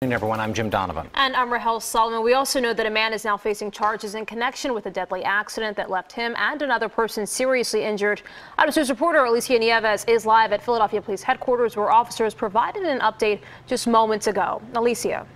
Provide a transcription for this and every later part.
afternoon, everyone. I'm Jim Donovan. And I'm Rahel Solomon. We also know that a man is now facing charges in connection with a deadly accident that left him and another person seriously injured. Eyewitness News reporter Alicia Nieves is live at Philadelphia Police Headquarters, where officers provided an update just moments ago. Alicia.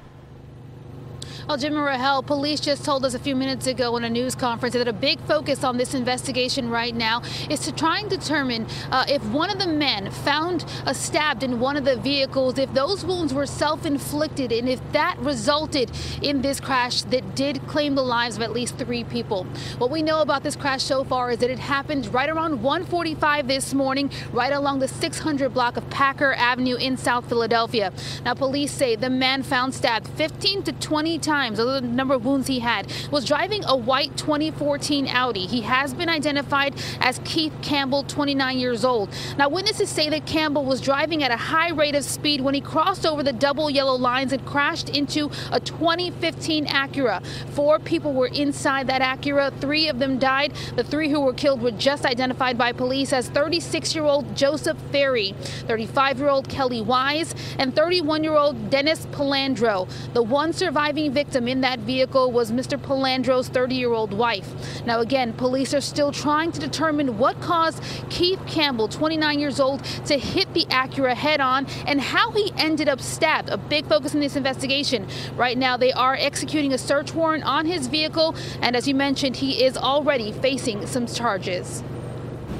Well, Jim and Rahel, police just told us a few minutes ago in a news conference that a big focus on this investigation right now is to try and determine if one of the men found stabbed in one of the vehicles, if those wounds were self-inflicted, and if that resulted in this crash that did claim the lives of at least 3 people. What we know about this crash so far is that it happened right around 1:45 this morning, right along the 600 block of Packer Avenue in South Philadelphia. Now, police say the man found stabbed 15 to 20 times, although the number of wounds he had, was driving a white 2014 Audi. He has been identified as Keith Campbell, 29 years old. Now, witnesses say that Campbell was driving at a high rate of speed when he crossed over the double yellow lines and crashed into a 2015 Acura. 4 people were inside that Acura. 3 of them died. The 3 who were killed were just identified by police as 36-year-old Joseph Ferry, 35-year-old Kelly Wise, and 31-year-old Dennis Palandro. The one surviving victim in that vehicle was Mr. Palandro's 30-year-old wife. Now, again, police are still trying to determine what caused Keith Campbell, 29 years old, to hit the Acura head-on and how he ended up stabbed. A big focus in this investigation. Right now, they are executing a search warrant on his vehicle, and as you mentioned, he is already facing some charges.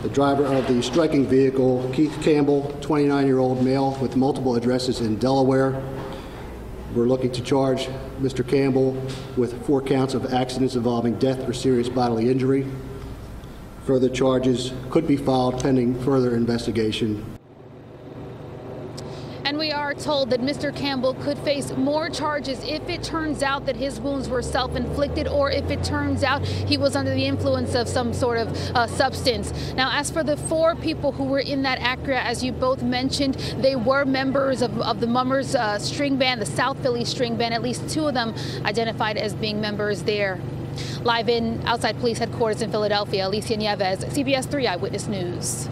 The driver of the striking vehicle, Keith Campbell, 29-year-old male with multiple addresses in Delaware. We're looking to charge Mr. Campbell with 4 counts of accidents involving death or serious bodily injury. Further charges could be filed pending further investigation. And we are told that Mr. Campbell could face more charges if it turns out that his wounds were self-inflicted, or if it turns out he was under the influence of some sort of substance. Now, as for the 4 people who were in that Acura, as you both mentioned, they were members of the Mummers string band, the South Philly string band. At least 2 of them identified as being members there. Live outside police headquarters in Philadelphia, Alicia Nieves, CBS 3 Eyewitness News.